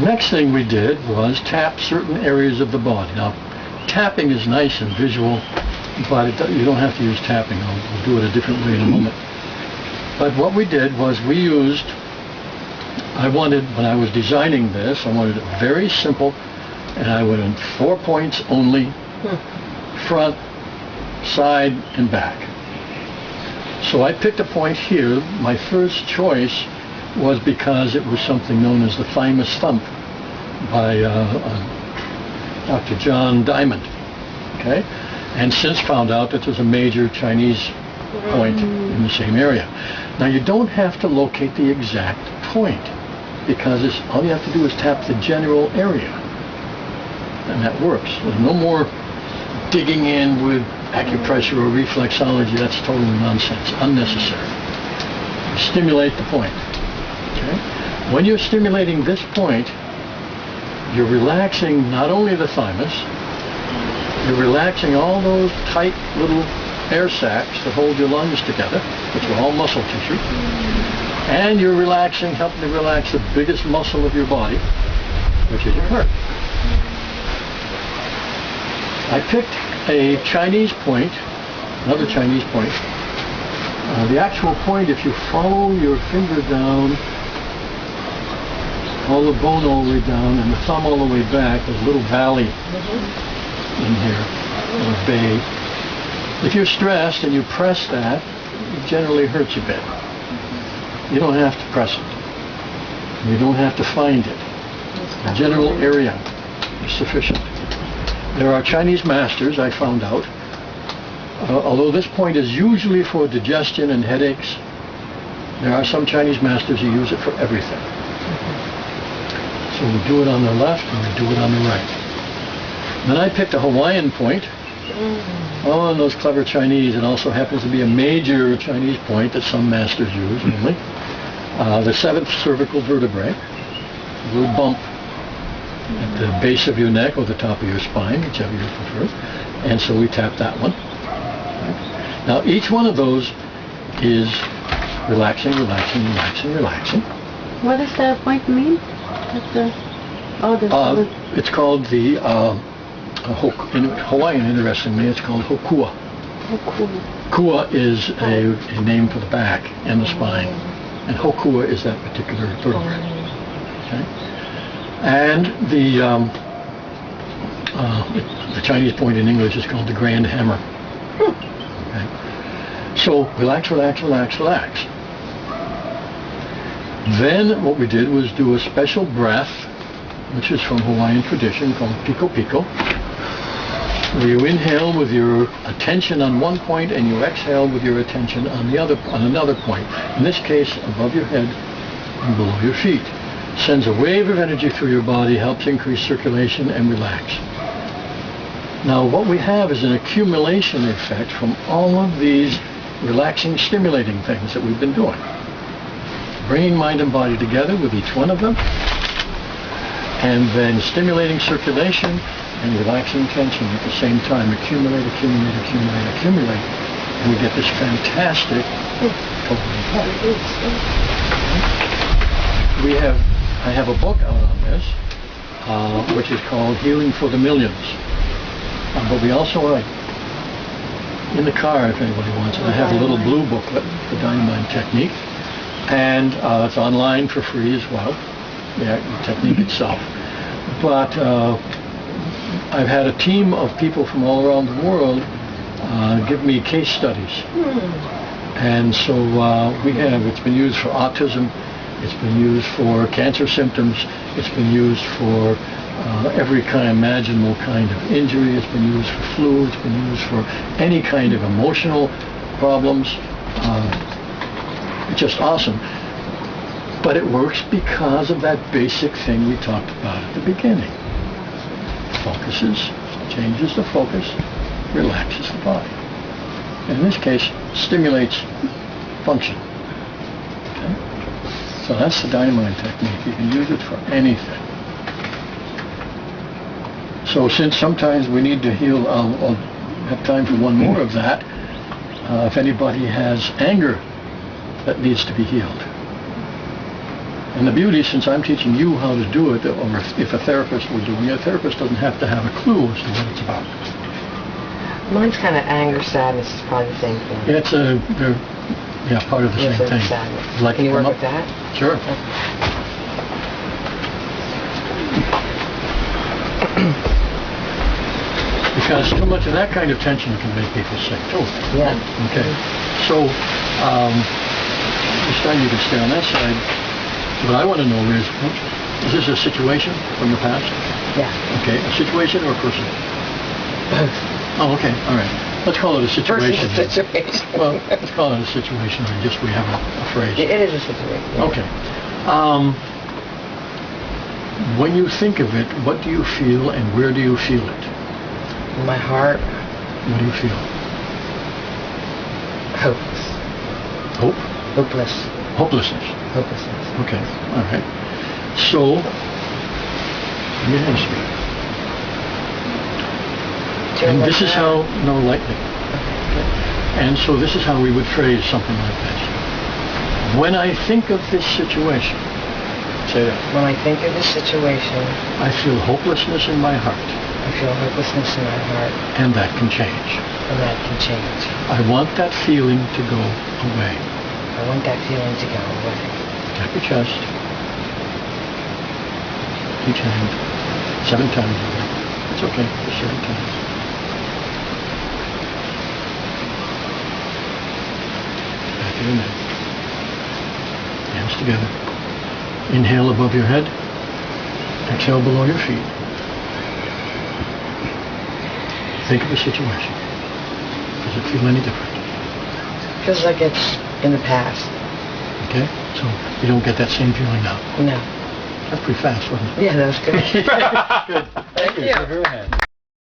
Next thing we did was tap certain areas of the body. Now, tapping is nice and visual, but you don't have to use tapping. I'll do it a different way in a moment. But what we did was when I was designing this, I wanted it very simple, and I went in 4 points only, front, side, and back. So I picked a point here. My first choice was because it was something known as the thymus thump by Dr. John Diamond, okay? And since found out that there's a major Chinese point in the same area. Now you don't have to locate the exact point, because all you have to do is tap the general area, and that works. There's no more digging in with acupressure or reflexology. That's totally nonsense, unnecessary. You stimulate the point. Okay? When you're stimulating this point, you're relaxing not only the thymus, you're relaxing all those tight little air sacs that hold your lungs together, which are all muscle tissue, and you're helping to relax the biggest muscle of your body, which is your heart. I picked a Chinese point, another Chinese point. The actual point, if you follow your finger down, all the bone all the way down, and the thumb all the way back, there's a little valley in here, a bay. If you're stressed and you press that, it generally hurts a bit. You don't have to press it. You don't have to find it. The general area is sufficient. There are Chinese masters, I found out, although this point is usually for digestion and headaches, there are some Chinese masters who use it for everything. So we do it on the left and we do it on the right. Then I picked a Hawaiian point. Oh, and those clever Chinese. It also happens to be a major Chinese point that some masters use, namely the 7th cervical vertebrae, a little bump at the base of your neck or the top of your spine, whichever you prefer. And so we tap that one. Now each one of those is relaxing, relaxing, relaxing, relaxing. What does that point mean? It's called the in Hawaiian, interestingly, it's called hokua. Kua is a name for the back and the spine, and hokua is that particular vertebrae. Okay? And the Chinese point in English is called the grand hammer. Okay? So relax, relax, relax, relax. Then what we did was do a special breath, which is from Hawaiian tradition, called piko piko, where you inhale with your attention on one point and you exhale with your attention on another point. In this case, above your head and below your feet. Sends a wave of energy through your body, helps increase circulation and relax. Now what we have is an accumulation effect from all of these relaxing, stimulating things that we've been doing. Bringing mind and body together with each one of them, and then stimulating circulation and relaxing tension at the same time. Accumulate, accumulate, accumulate, accumulate. And we get this fantastic total body. I have a book out on this, which is called Healing for the Millions. But we also, in the car, if anybody wants it, I have a little blue booklet, The Dynamite Technique. And it's online for free as well, the technique itself. But I've had a team of people from all around the world give me case studies. And so it's been used for autism, it's been used for cancer symptoms, it's been used for every kind imaginable kind of injury, it's been used for flu, it's been used for any kind of emotional problems. Just awesome. But it works because of that basic thing we talked about at the beginning. Focuses, changes the focus, relaxes the body. And in this case, stimulates function. Okay? So that's the dynamite technique. You can use it for anything. So since sometimes we need to heal, I'll have time for one more of that. If anybody has anger that needs to be healed. And the beauty, since I'm teaching you how to do it, or if a therapist were doing it, a therapist doesn't have to have a clue as to what it's about. Mine's kind of anger, sadness is probably the same thing. It's part of the Yes, same thing. sadness. Like Can you to come work up- with that? Sure. Because too much of that kind of tension can make people sick too. Yeah. Okay. So, this time you can stay on that side. What I want to know is this a situation from the past? Yeah. Okay, a situation or a person? Oh, okay, all right. Let's call it a situation. Personal situation. Well, let's call it a situation, and just we have a phrase. It is a situation. Yeah. Okay. When you think of it, what do you feel and where do you feel it? In my heart, What do you feel? hopeless. Hope? Hopeless. Hopelessness. Hopelessness. Okay, all right. So, give me your hands straight. And this is how, no, lightly. And so this is how we would phrase something like this. When I think of this situation, say that. When I think of this situation, I feel hopelessness in my heart, I feel hopelessness in my heart, and that can change. and that can change. I want that feeling to go away. I want that feeling to go away. Tap your chest. Each hand. 7 times. It's okay. Just 7 times. Back of your neck. Hands together. Inhale above your head. Exhale below your feet. Think of a situation. Does it feel any different? Feels like it's in the past. Okay? So you don't get that same feeling now. No. That's pretty fast, wasn't it? Yeah, that was good. Good. Thank you. you. Give her a hand.